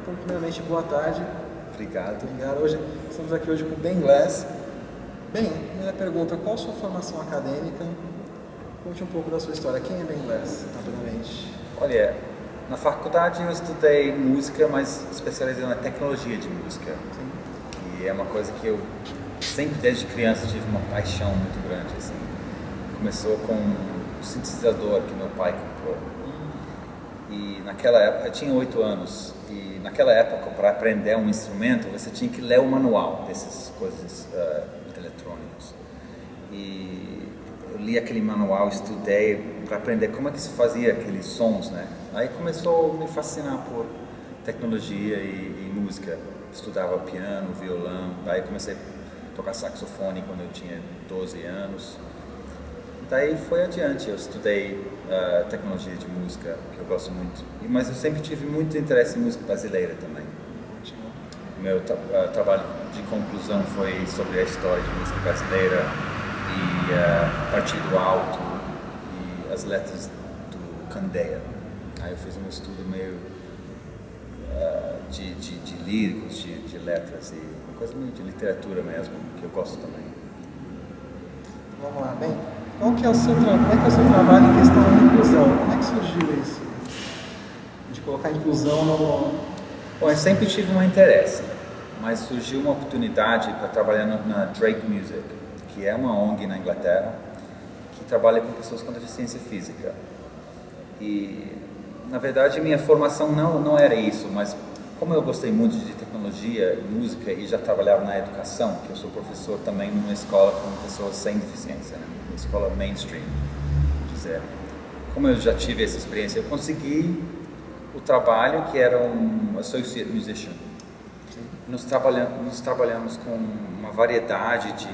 Então, primeiramente, boa tarde. Obrigado. Obrigado. Estamos aqui hoje com o Ben Glass. Ben, primeira pergunta, qual a sua formação acadêmica? Conte um pouco da sua história. Quem é Ben Glass, naturalmente? Olha, na faculdade eu estudei música, mas especializei na tecnologia de música. Sim. E é uma coisa que eu sempre, desde criança, tive uma paixão muito grande. Assim. Começou com um sintetizador que meu pai comprou. E naquela época, eu tinha 8 anos, e naquela época, para aprender um instrumento, você tinha que ler o manual dessas coisas eletrônicas. E eu li aquele manual, estudei para aprender como é que se fazia aqueles sons, né? Aí começou a me fascinar por tecnologia e música. Estudava piano, violão, daí comecei a tocar saxofone quando eu tinha 12 anos. Daí foi adiante, eu estudei tecnologia de música, que eu gosto muito, mas eu sempre tive muito interesse em música brasileira também. Meu trabalho de conclusão foi sobre a história de música brasileira e Partido Alto e as letras do Candeia. Aí eu fiz um estudo meio de líricos, de letras e uma coisa meio de literatura mesmo, que eu gosto também. Vamos lá, bem. Como é que é o seu trabalho em questão da inclusão? Como é que surgiu isso? De colocar inclusão no... Bom, eu sempre tive um interesse, mas surgiu uma oportunidade para trabalhar na Drake Music, que é uma ONG na Inglaterra, que trabalha com pessoas com deficiência física. E, na verdade, minha formação não era isso, mas como eu gostei muito de tecnologia e música e já trabalhava na educação, que eu sou professor também numa escola com pessoas sem deficiência, né? Uma escola mainstream, dizer. Como eu já tive essa experiência, eu consegui o trabalho que era um associate musician. Nós trabalhamos com uma variedade de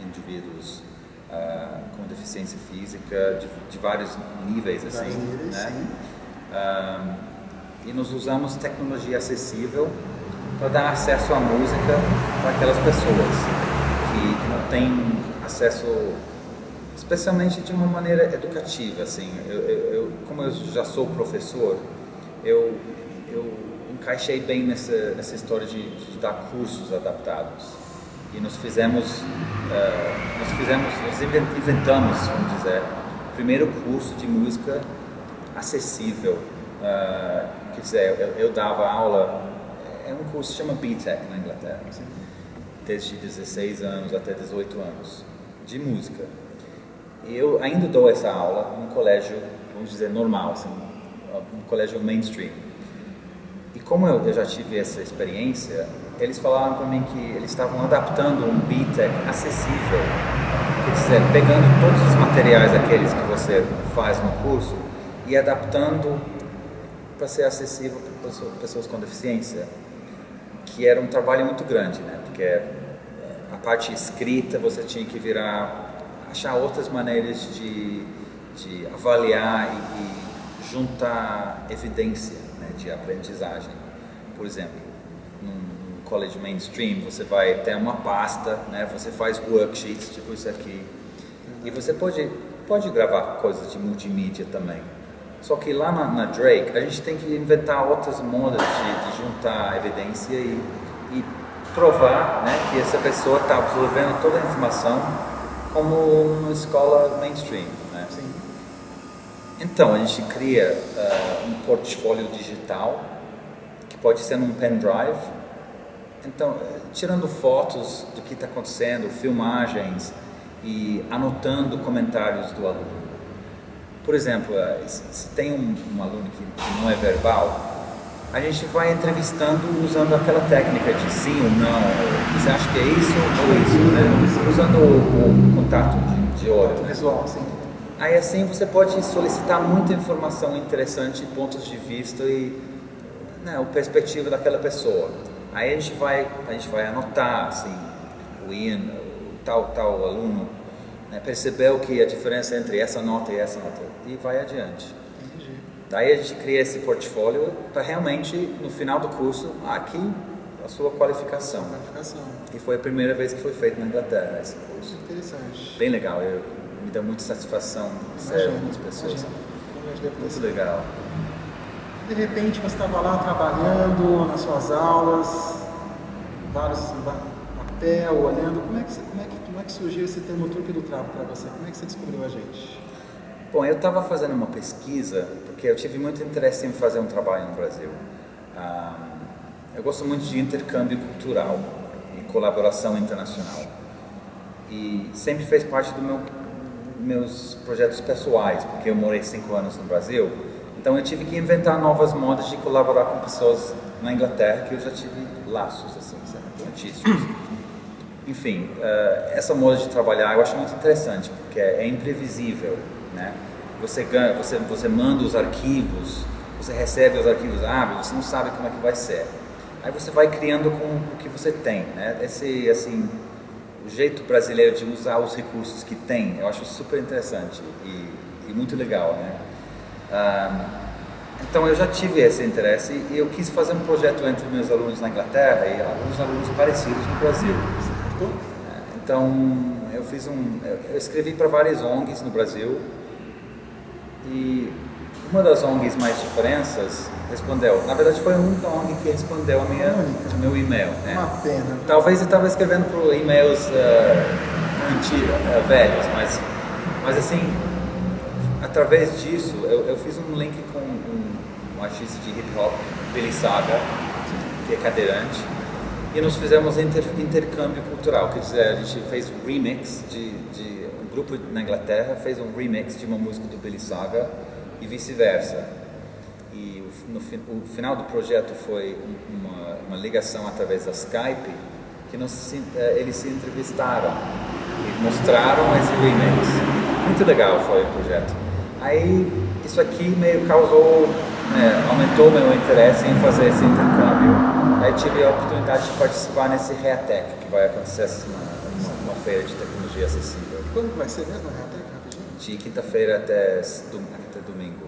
indivíduos com deficiência física, de vários níveis, assim, né? E nós usamos tecnologia acessível para dar acesso à música para aquelas pessoas que não têm acesso, especialmente de uma maneira educativa, assim. Como eu já sou professor, eu encaixei bem nessa história de dar cursos adaptados. E nós inventamos, vamos dizer, o primeiro curso de música acessível. Quer dizer, eu dava aula, é um curso que se chama BTEC na Inglaterra, desde 16 anos até 18 anos, de música. E eu ainda dou essa aula num colégio, vamos dizer, normal, assim, um colégio mainstream. E como eu já tive essa experiência, eles falaram para mim que eles estavam adaptando um BTEC acessível, quer dizer, pegando todos os materiais aqueles que você faz no curso e adaptando para ser acessível para pessoas com deficiência, que era um trabalho muito grande, né? Porque a parte escrita você tinha que achar outras maneiras de avaliar e juntar evidência, né, de aprendizagem. Por exemplo, num college mainstream você vai ter uma pasta, né? Você faz worksheets, tipo isso aqui, e você pode gravar coisas de multimídia também. Só que lá na Drake, a gente tem que inventar outras modas de juntar evidência e provar, né, que essa pessoa está absorvendo toda a informação como uma escola mainstream, né? Sim. Então, a gente cria um portfólio digital, que pode ser num pendrive. Então, tirando fotos do que está acontecendo, filmagens e anotando comentários do aluno. Por exemplo, se tem um aluno que não é verbal, a gente vai entrevistando usando aquela técnica de sim ou não, você acha que é isso ou isso, né? Usando o contato de olho. Visual, sim. Aí assim você pode solicitar muita informação interessante, pontos de vista e, né, a perspectiva daquela pessoa. Aí a gente vai anotar, assim, o Ian, o tal aluno, né, percebeu que a diferença entre essa nota e essa nota, e vai adiante. Entendi. Daí a gente cria esse portfólio para realmente, no final do curso, aqui a sua qualificação. E foi a primeira vez que foi feito na Inglaterra esse curso. Interessante. Bem legal, me dá muita satisfação ser com as pessoas. Muito legal. de repente você estava lá trabalhando nas suas aulas, vários papel, olhando, como é que surgiu esse termo truque do trapo para você? Como é que você descobriu a gente? Bom, eu estava fazendo uma pesquisa, porque eu tive muito interesse em fazer um trabalho no Brasil. Eu gosto muito de intercâmbio cultural e colaboração internacional. E sempre fez parte meus projetos pessoais, porque eu morei 5 anos no Brasil. Então eu tive que inventar novas modas de colaborar com pessoas na Inglaterra, que eu já tive laços, assim, artísticos. Enfim, essa moda de trabalhar eu acho muito interessante, porque é imprevisível, né? Você manda os arquivos, você recebe os arquivos, você não sabe como é que vai ser. Aí você vai criando com o que você tem, né? Esse, assim, o jeito brasileiro de usar os recursos que tem, eu acho super interessante e muito legal, né? Então eu já tive esse interesse e eu quis fazer um projeto entre meus alunos na Inglaterra e alguns alunos parecidos no Brasil. Então eu escrevi para várias ONGs no Brasil e uma das ONGs mais diferentes respondeu. Na verdade foi a única ONG que respondeu ao meu e-mail, né? Uma pena. Talvez eu estava escrevendo por e-mails velhos, mas assim, através disso eu fiz um link com um artista de hip hop, Billy Saga, que é cadeirante, e nós fizemos intercâmbio cultural, quer dizer, a gente fez um remix um grupo na Inglaterra fez um remix de uma música do Billy Saga e vice-versa. E o final do projeto foi uma ligação através da Skype, que eles se entrevistaram e mostraram esse remix. Muito legal foi o projeto. Aí isso aqui meio aumentou meu interesse em fazer esse intercâmbio. Aí tive a oportunidade de participar nesse Reatec, que vai acontecer uma feira de tecnologia acessível. Quando vai ser mesmo a Reatec, rapidinho? De quinta-feira até domingo.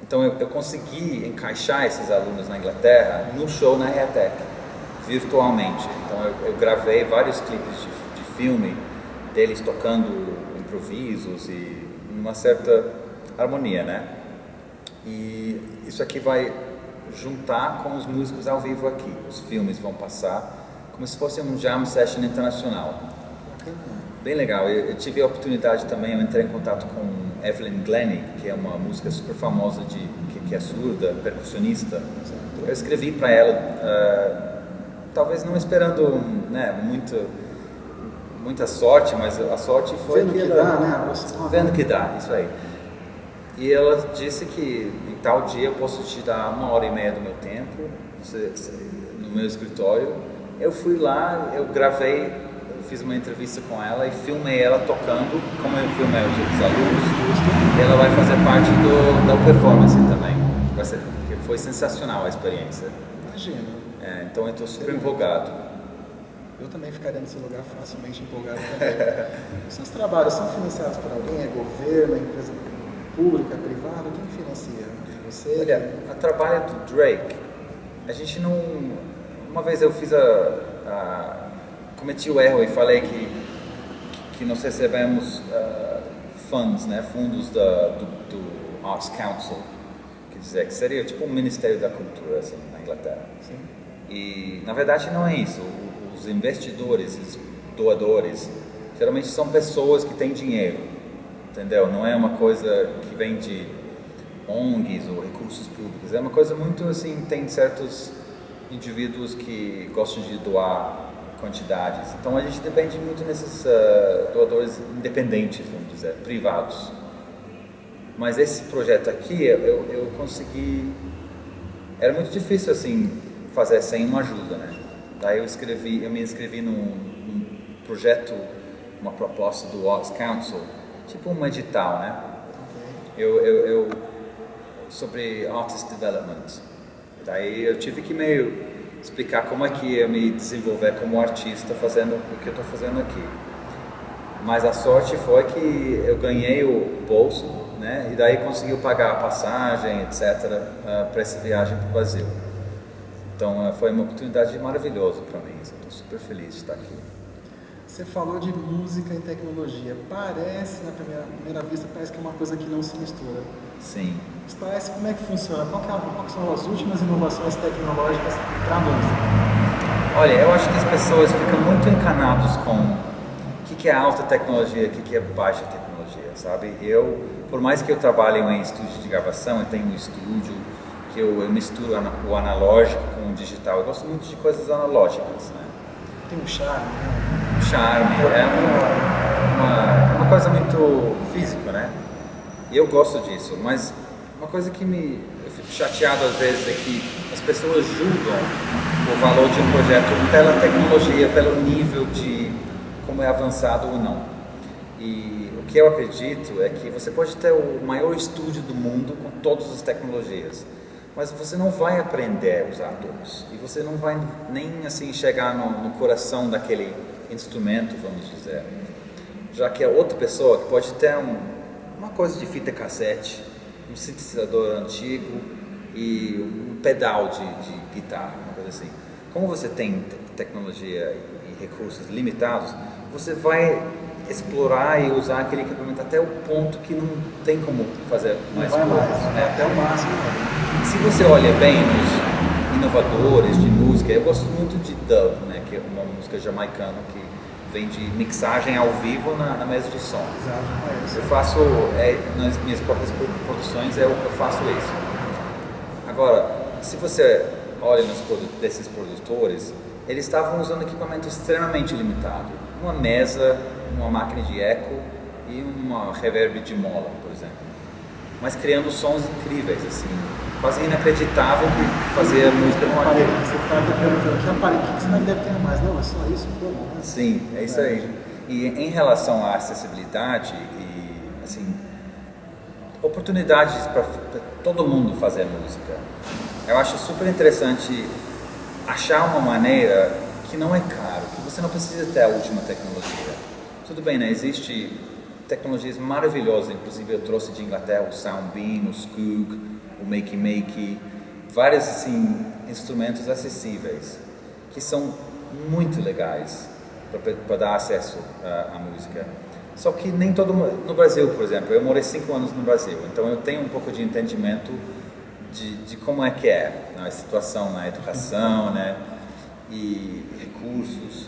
Então eu consegui encaixar esses alunos na Inglaterra no show na Reatec, virtualmente. Então eu gravei vários clipes de filme deles tocando improvisos e uma certa harmonia, né? E isso aqui vai juntar com os músicos ao vivo aqui. Os filmes vão passar como se fosse um jam session internacional. Bem legal. Eu tive a oportunidade também, eu entrei em contato com Evelyn Glennie, que é uma música super famosa que é surda, percussionista. Eu escrevi para ela, talvez não esperando, né, muita sorte, mas a sorte foi vendo que dá, né? Vendo que dá, isso aí. E ela disse que em tal dia eu posso te dar 1h30 do meu tempo no meu escritório. Eu fui lá, eu gravei, fiz uma entrevista com ela e filmei ela tocando, como eu filmei os outros alunos. Ela vai fazer parte da performance também. Foi sensacional a experiência. Imagina. Então eu estou super empolgado. Eu também ficaria no seu lugar facilmente empolgado também. Os seus trabalhos são financiados por alguém? É governo, é empresa pública, privada? Quem financia? Você? Olha, a trabalho do Drake, a gente não... Uma vez eu cometi o erro e falei que nós recebemos fundos, né, fundos do Arts Council, quer dizer, que seria tipo um Ministério da Cultura assim, na Inglaterra. Sim. E na verdade não é isso. Os investidores, os doadores, geralmente são pessoas que têm dinheiro, entendeu? Não é uma coisa que vem de ONGs ou recursos públicos. É uma coisa muito assim, tem certos indivíduos que gostam de doar quantidades. Então a gente depende muito desses doadores independentes, vamos dizer, privados. Mas esse projeto aqui eu consegui. Era muito difícil assim fazer sem uma ajuda, né? Daí eu me inscrevi num projeto, uma proposta do Arts Council, tipo um edital, né? Sobre Artist Development. Daí eu tive que meio explicar como é que ia me desenvolver como artista fazendo o que eu estou fazendo aqui. Mas a sorte foi que eu ganhei o bolso, né? E daí conseguiu pagar a passagem, etc., para essa viagem para o Brasil. Então foi uma oportunidade maravilhosa para mim. Estou super feliz de estar aqui. Você falou de música e tecnologia. Parece, na primeira vista, parece que é uma coisa que não se mistura. Sim. Mas parece como é que funciona? Quais são as últimas inovações tecnológicas para a música? Olha, eu acho que as pessoas ficam muito encanadas com o que é alta tecnologia, o que é baixa tecnologia, sabe? Por mais que eu trabalhe em estúdio de gravação, eu tenho um estúdio que eu misturo o analógico com o digital. Eu gosto muito de coisas analógicas, né? Tem um charme, né? Um charme, uma coisa muito física, né? E eu gosto disso, mas uma coisa que eu fico chateado às vezes é que as pessoas julgam o valor de um projeto pela tecnologia, pelo nível de como é avançado ou não. E o que eu acredito é que você pode ter o maior estúdio do mundo com todas as tecnologias, mas você não vai aprender a usar todos. E você não vai nem assim chegar no coração daquele instrumento, vamos dizer. Já que a outra pessoa que pode ter uma coisa de fita cassete, um sintetizador antigo e um pedal de guitarra, uma coisa assim. Como você tem tecnologia e recursos limitados, você vai explorar e usar aquele equipamento até o ponto que não tem como fazer mais coisas. Até o máximo. Se você olha bem nos inovadores de música, eu gosto muito de dub, né, que é uma música jamaicana que vem de mixagem ao vivo na mesa de som. Eu faço, nas minhas próprias produções, eu faço isso. Agora, se você olha desses produtores, eles estavam usando equipamento extremamente limitado. Uma mesa, uma máquina de eco e uma reverb de mola, por exemplo. Mas criando sons incríveis, assim, quase inacreditável que fazia música no aparelho. Você está perguntando que aparelho que você deve ter mais? Não, é só isso? Como, né? Sim, é isso aí. E em relação à acessibilidade e, assim, oportunidades para todo mundo fazer música, eu acho super interessante achar uma maneira que não é caro, que você não precisa ter a última tecnologia. Tudo bem, né? Existe tecnologias maravilhosas, inclusive eu trouxe de Inglaterra o Soundbeam, o Skoog, o Makey Makey, vários assim, instrumentos acessíveis que são muito legais para dar acesso à música. Só que nem todo mundo, no Brasil, por exemplo, eu morei 5 anos no Brasil, então eu tenho um pouco de entendimento de como é que é a situação na educação, né, e recursos.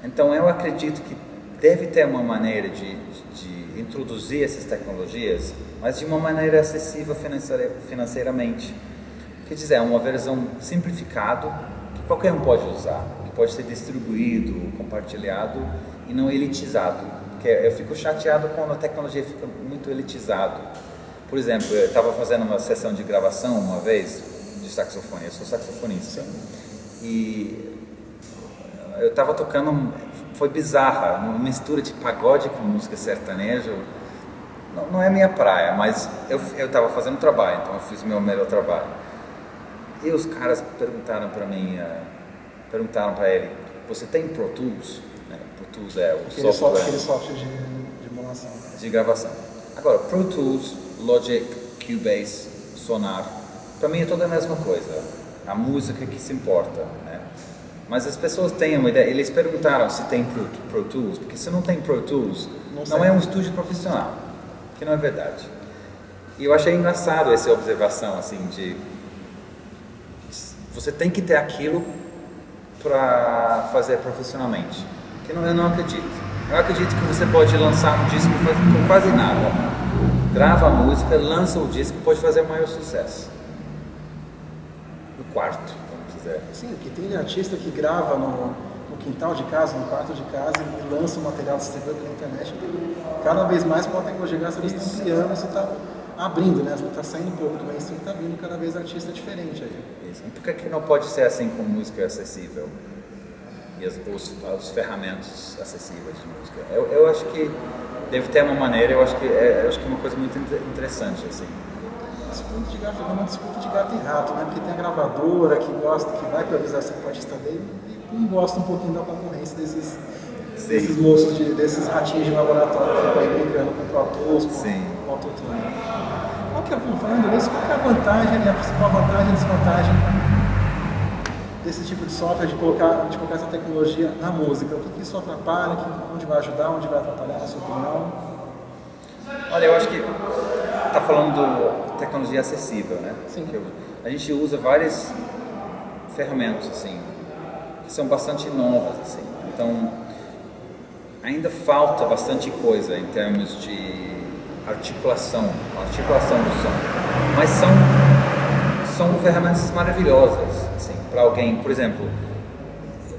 Então eu acredito que deve ter uma maneira de introduzir essas tecnologias, mas de uma maneira acessível financeiramente. Quer dizer, é uma versão simplificada que qualquer um pode usar, que pode ser distribuído, compartilhado e não elitizado. Porque eu fico chateado quando a tecnologia fica muito elitizada. Por exemplo, eu estava fazendo uma sessão de gravação uma vez de saxofone, eu sou saxofonista, e eu estava tocando, foi bizarra, uma mistura de pagode com música sertaneja. Não é minha praia, mas eu estava fazendo trabalho, então eu fiz o meu melhor trabalho. E os caras perguntaram para mim, perguntaram para ele, você tem Pro Tools? Pro Tools é o aquele software de emulação. De gravação. Agora, Pro Tools, Logic, Cubase, Sonar, para mim é toda a mesma coisa. A música que se importa, né? Mas as pessoas têm uma ideia, eles perguntaram se tem Pro Tools, porque se não tem Pro Tools, não é um estúdio profissional, que não é verdade. E eu achei engraçado essa observação, assim, de você tem que ter aquilo para fazer profissionalmente, que eu não acredito. Eu acredito que você pode lançar um disco com quase nada, grava a música, lança o disco e pode fazer o maior sucesso. No quarto, vamos dizer. Sim, que tem artista que grava no quintal de casa, no quarto de casa e lança o material distribuído pela internet. Cada vez mais com a tecnologia, graças a Deus, está ampliando, você está abrindo, né? Você está saindo um pouco do mainstream, está vindo cada vez artista diferente aí. Isso. Por que não pode ser assim com música acessível? E os ferramentas acessíveis de música? Eu acho que deve ter uma maneira, eu acho que é uma coisa muito interessante, assim. Disputa de gato, é uma disputa de gato e rato, né? Porque tem a gravadora que gosta, que vai priorizar esse artista dele e não gosta um pouquinho da concorrência desses moços, desses ratinhos de laboratório que ficam aí brincando com o Pro Tools, com o Autotune. Falando nisso, qual que é a vantagem, a principal vantagem e desvantagem desse tipo de software, de colocar essa tecnologia na música? O que isso atrapalha, onde vai ajudar, onde vai atrapalhar, na sua opinião? Olha, eu acho que está falando de tecnologia acessível, né? Sim. A gente usa várias ferramentas, assim, que são bastante novas, assim. Então, ainda falta bastante coisa em termos de articulação do som. Mas são ferramentas maravilhosas, assim, para alguém. Por exemplo,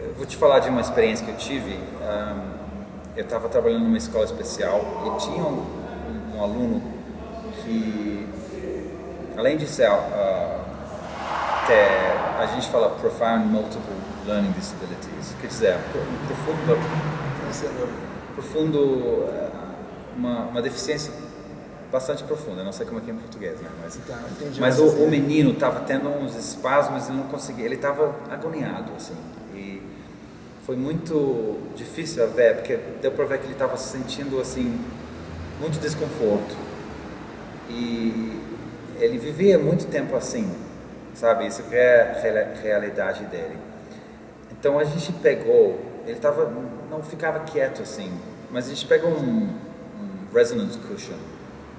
eu vou te falar de uma experiência que eu tive. Eu estava trabalhando numa escola especial e tinha um aluno que, além de ser a gente fala Profound Multiple Learning Disabilities, quer dizer, uma deficiência bastante profunda, não sei como é que é em português, né? Mas o menino estava tendo uns espasmos e não conseguia, ele estava agoniado, assim, e foi muito difícil a ver, porque deu para ver que ele estava se sentindo, assim, muito desconforto, e ele vivia muito tempo assim, sabe, isso é a realidade dele. Então a gente pegou, não ficava quieto assim, mas a gente pegou um resonance cushion,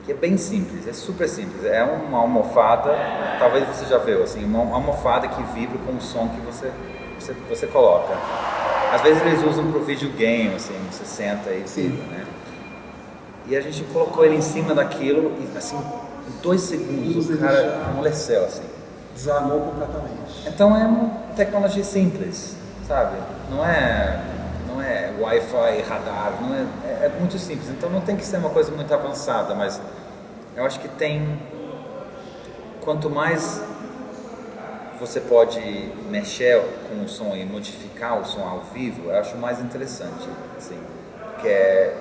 que é bem simples, é super simples, é uma almofada, talvez você já viu, assim, uma almofada que vibra com o som que você coloca. Às vezes eles usam para o videogame, assim, você senta e vibra, né? E a gente colocou ele em cima daquilo e, assim, em 2 segundos o cara amoleceu, assim. Desarmou completamente. Então é uma tecnologia simples, sabe? Não é Wi-Fi, radar, é muito simples. Então não tem que ser uma coisa muito avançada, mas eu acho que quanto mais você pode mexer com o som e modificar o som ao vivo, eu acho mais interessante, assim, porque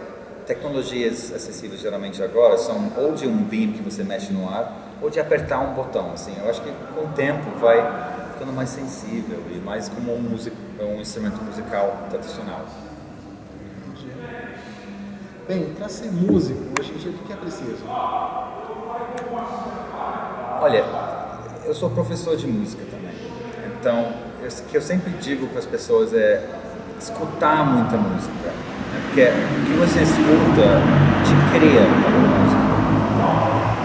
tecnologias acessíveis geralmente agora são ou de um beam que você mexe no ar, ou de apertar um botão, assim. Eu acho que com o tempo vai ficando mais sensível e mais como um instrumento musical tradicional. Bem, para ser músico, hoje em dia, o que é preciso? Olha, eu sou professor de música também, então o que eu sempre digo para as pessoas é escutar muita música, né? Porque o que você escuta te cria como música.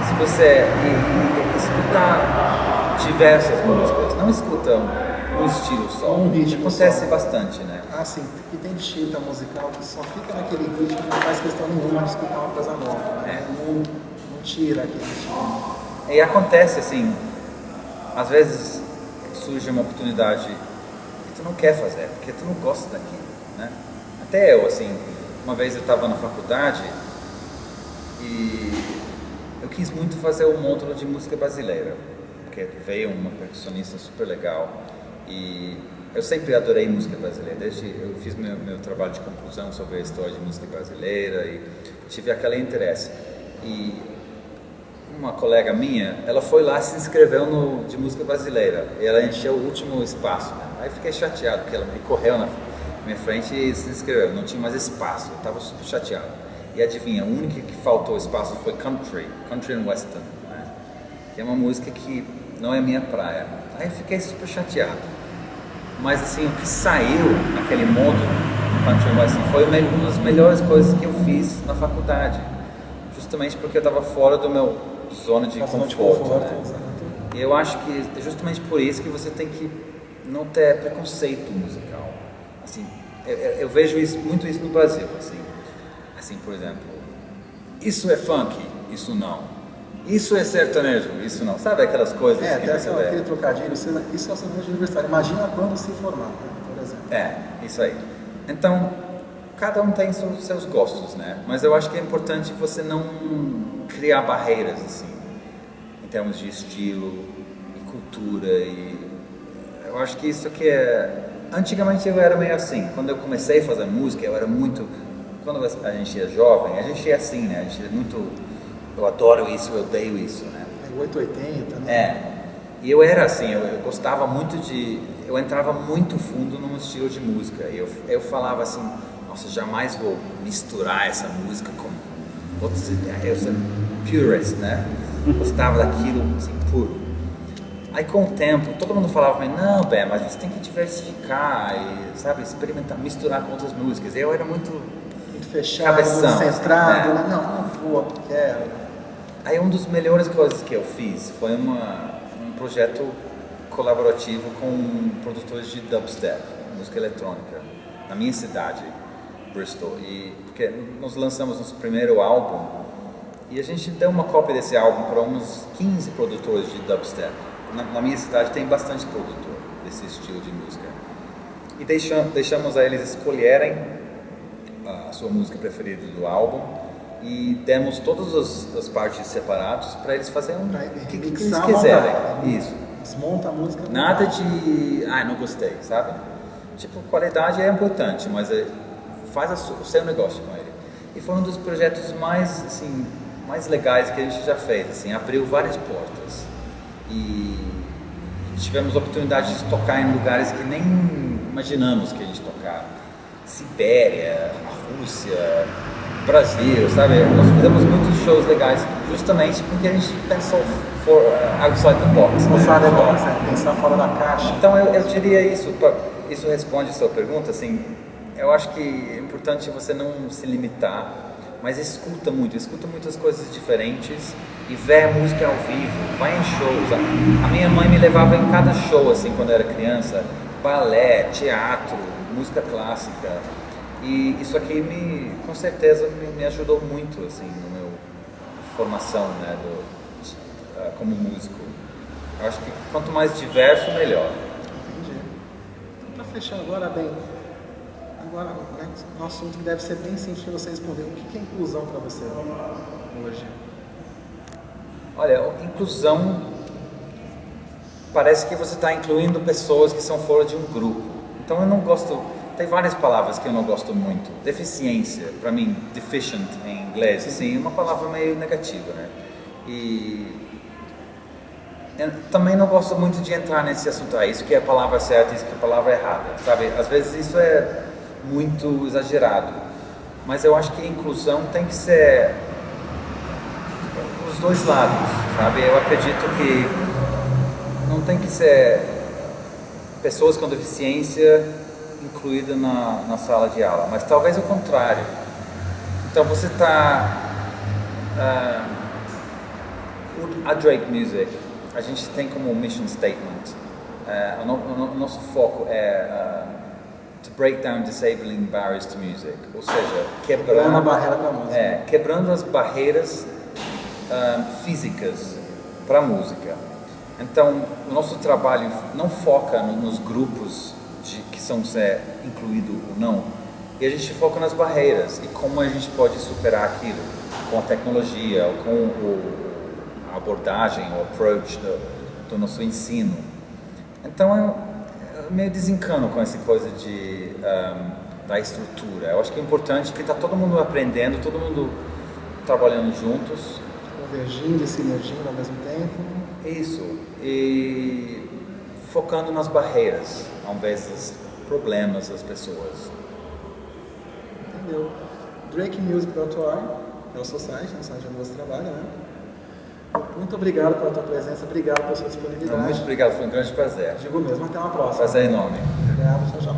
Se você escutar diversas músicas, não escuta um estilo só, Um ritmo acontece só. bastante, né? Ah, sim, porque tem distinta musical que só fica naquele ritmo, não faz questão nenhuma de escutar uma coisa nova, né? Não tira aquele ritmo. E acontece assim, às vezes surge uma oportunidade que tu não quer fazer, porque tu não gosta daquilo, né? Até eu, assim, uma vez eu estava na faculdade e eu quis muito fazer o módulo de música brasileira, porque veio uma percussionista super legal e eu sempre adorei música brasileira, desde eu fiz meu trabalho de conclusão sobre a história de música brasileira e tive aquele interesse. E uma colega minha, ela foi lá, se inscreveu de música brasileira e ela encheu o último espaço, né? Aí fiquei chateado, porque ela me correu na minha frente e se inscreveu, não tinha mais espaço, eu estava super chateado. E adivinha, a única que faltou espaço foi Country and Western, né? Que é uma música que não é minha praia. Aí eu fiquei super chateado. Mas assim, o que saiu naquele módulo, Country and Western, foi uma das melhores coisas que eu fiz na faculdade. Justamente porque eu estava fora do meu zona de conforto, né? E eu acho que é justamente por isso que você tem que não ter preconceito musical. Assim, eu vejo muito isso no Brasil, assim, por exemplo, isso é funk, isso não. Isso é sertanejo, isso não. Sabe aquelas coisas que até você vê? aquele trocadilho, isso é o sertanejo universitário. Imagina quando se formar, né, por exemplo. Isso aí. Então, cada um tem seus gostos, né? Mas eu acho que é importante você não criar barreiras, assim, em termos de estilo e cultura. E eu acho que isso aqui é... Antigamente eu era meio assim. Quando eu comecei a fazer música, eu era muito... Quando a gente é jovem, a gente é assim, né? A gente é muito... Eu adoro isso, eu odeio isso, né? É 880, né? E eu era assim, eu gostava muito de... Eu entrava muito fundo num estilo de música. E eu falava assim, nossa, jamais vou misturar essa música com outras ideias. Eu sou purist, né? Gostava daquilo, assim, puro. Aí com o tempo, todo mundo falava pra mim, não, Ben, mas você tem que diversificar e, sabe, experimentar, misturar com outras músicas. E eu era muito fechado, cabeção, muito centrado, assim, né? Não vou, quero. Aí uma das melhores coisas que eu fiz foi um projeto colaborativo com produtores de dubstep, música eletrônica, na minha cidade, Bristol. Porque nós lançamos nosso primeiro álbum e a gente deu uma cópia desse álbum para uns 15 produtores de dubstep. Na minha cidade tem bastante produtor desse estilo de música. E deixamos a eles escolherem a sua música preferida do álbum e demos todas as partes separadas para eles fazerem o que eles quiserem. Isso. Desmonta a música. Nada de, não gostei, sabe? Tipo, qualidade é importante, mas faz o seu negócio com ele. E foi um dos projetos mais legais que a gente já fez, assim, abriu várias portas. E tivemos a oportunidade de tocar em lugares que nem imaginamos que a gente tocar. Sibéria, Rússia, Brasil, sabe? Nós fizemos muitos shows legais justamente porque a gente pensou outside the box. Pensar fora da caixa. Então eu diria isso responde a sua pergunta, assim, eu acho que é importante você não se limitar, mas escuta muitas coisas diferentes e vê a música ao vivo, vai em shows. A minha mãe me levava em cada show, assim, quando eu era criança, balé, teatro, música clássica. E isso aqui com certeza me ajudou muito, assim, na minha formação, né, como músico. Eu acho que quanto mais diverso, melhor. Entendi. Então, para fechar agora, né, um assunto que deve ser bem simples para você responder. O que é inclusão para você hoje? Olha, inclusão parece que você está incluindo pessoas que são fora de um grupo. Então eu não gosto, tem várias palavras que eu não gosto muito. Deficiência, para mim, deficient em inglês, assim, é uma palavra meio negativa, né? E eu também não gosto muito de entrar nesse assunto, isso que é a palavra certa, isso que é a palavra errada, sabe? Às vezes isso é muito exagerado, mas eu acho que a inclusão tem que ser os dois lados, sabe? Eu acredito que não tem que ser pessoas com deficiência incluídas na sala de aula, mas talvez o contrário. Então você está... a Drake Music, a gente tem como mission statement, o nosso foco é to break down disabling barriers to music, ou seja, quebrando a barreira para a música. Quebrando as barreiras físicas para a música. Então, o nosso trabalho não foca nos grupos que são incluídos ou não, e a gente foca nas barreiras e como a gente pode superar aquilo com a tecnologia, ou com a abordagem, o approach do nosso ensino. Então, eu meio desencano com essa coisa da estrutura. Eu acho que é importante que está todo mundo aprendendo, todo mundo trabalhando juntos. Convergindo e sinergindo ao mesmo tempo. Isso. E focando nas barreiras, ao invés dos problemas das pessoas. Entendeu? DrakeMusic.org é o seu site, no site onde você trabalha, né? Muito obrigado pela tua presença, obrigado pela sua disponibilidade. Muito obrigado, foi um grande prazer. Digo mesmo, até uma próxima. Prazer enorme. Obrigado, tchau, tchau.